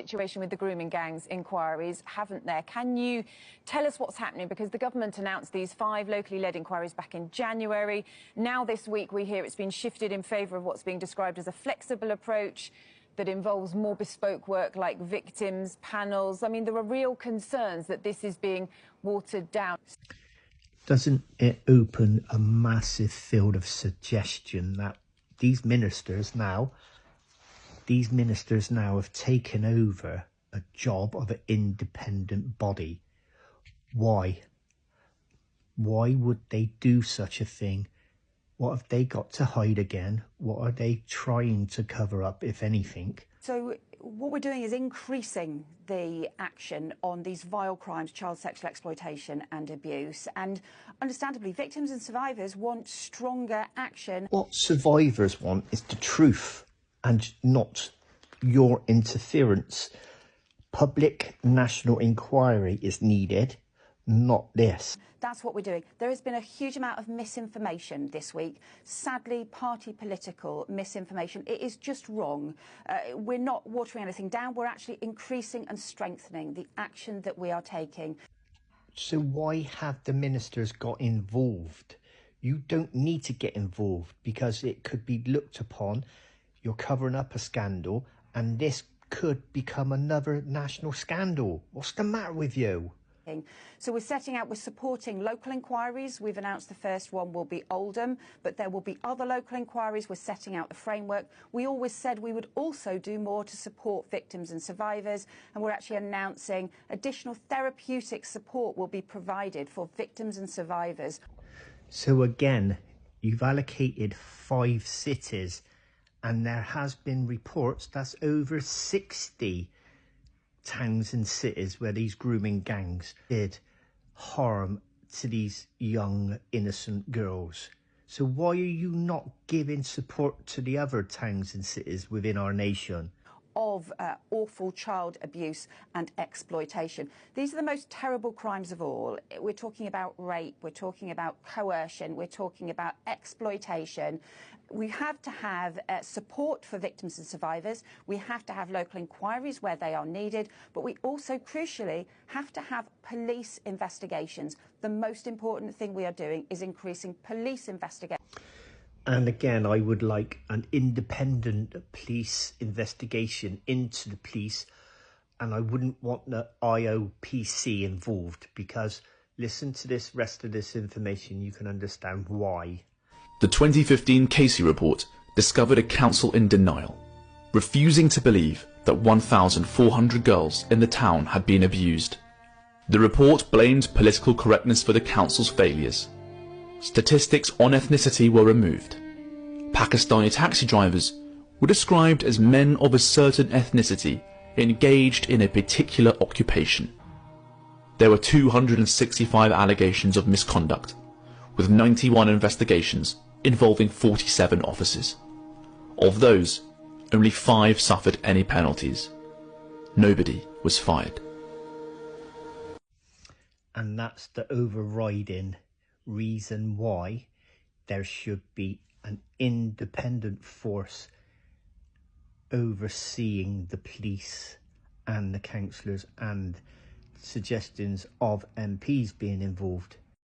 Situation with the grooming gangs inquiries, haven't there? Can you tell us what's happening? Because the government announced these 5 locally led inquiries back in January. Now this week we hear it's been shifted in favour of what's being described as a flexible approach that involves more bespoke work like victims, panels. I mean, there are real concerns that this is being watered down. Doesn't it open a massive field of suggestion that these ministers now have taken over a job of an independent body? Why? Why would they do such a thing? What have they got to hide again? What are they trying to cover up, if anything? So what we're doing is increasing the action on these vile crimes, child sexual exploitation and abuse. And understandably, victims and survivors want stronger action. What survivors want is the truth and not your interference. Public national inquiry is needed, not this. That's what we're doing. There has been a huge amount of misinformation this week. Sadly, party political misinformation. It is just wrong. We're not watering anything down. We're actually increasing and strengthening the action that we are taking. So why have the ministers got involved? You don't need to get involved because it could be looked upon. You're covering up a scandal and this could become another national scandal. What's the matter with you? So we're supporting local inquiries. We've announced the first one will be Oldham, but there will be other local inquiries. We're setting out the framework. We always said we would also do more to support victims and survivors, and we're actually announcing additional therapeutic support will be provided for victims and survivors. So again, you've allocated 5 cities, and there has been reports that's over 60 towns and cities where these grooming gangs did harm to these young innocent girls. So why are you not giving support to the other towns and cities within our nation? Of awful child abuse and exploitation. These are the most terrible crimes of all. We're talking about rape, we're talking about coercion, we're talking about exploitation. We have to have support for victims and survivors. We have to have local inquiries where they are needed, but we also, crucially, have to have police investigations. The most important thing we are doing is increasing police investigations. And again, I would like an independent police investigation into the police, and I wouldn't want the IOPC involved because listen to this rest of this information, you can understand why. The 2015 Casey report discovered a council in denial, refusing to believe that 1,400 girls in the town had been abused. The report blamed political correctness for the council's failures. Statistics on ethnicity were removed. Pakistani taxi drivers were described as men of a certain ethnicity engaged in a particular occupation. There were 265 allegations of misconduct, with 91 investigations involving 47 officers. Of those, only 5 suffered any penalties. Nobody was fired. And that's the overriding reason why there should be an independent force overseeing the police and the councillors and suggestions of MPs being involved.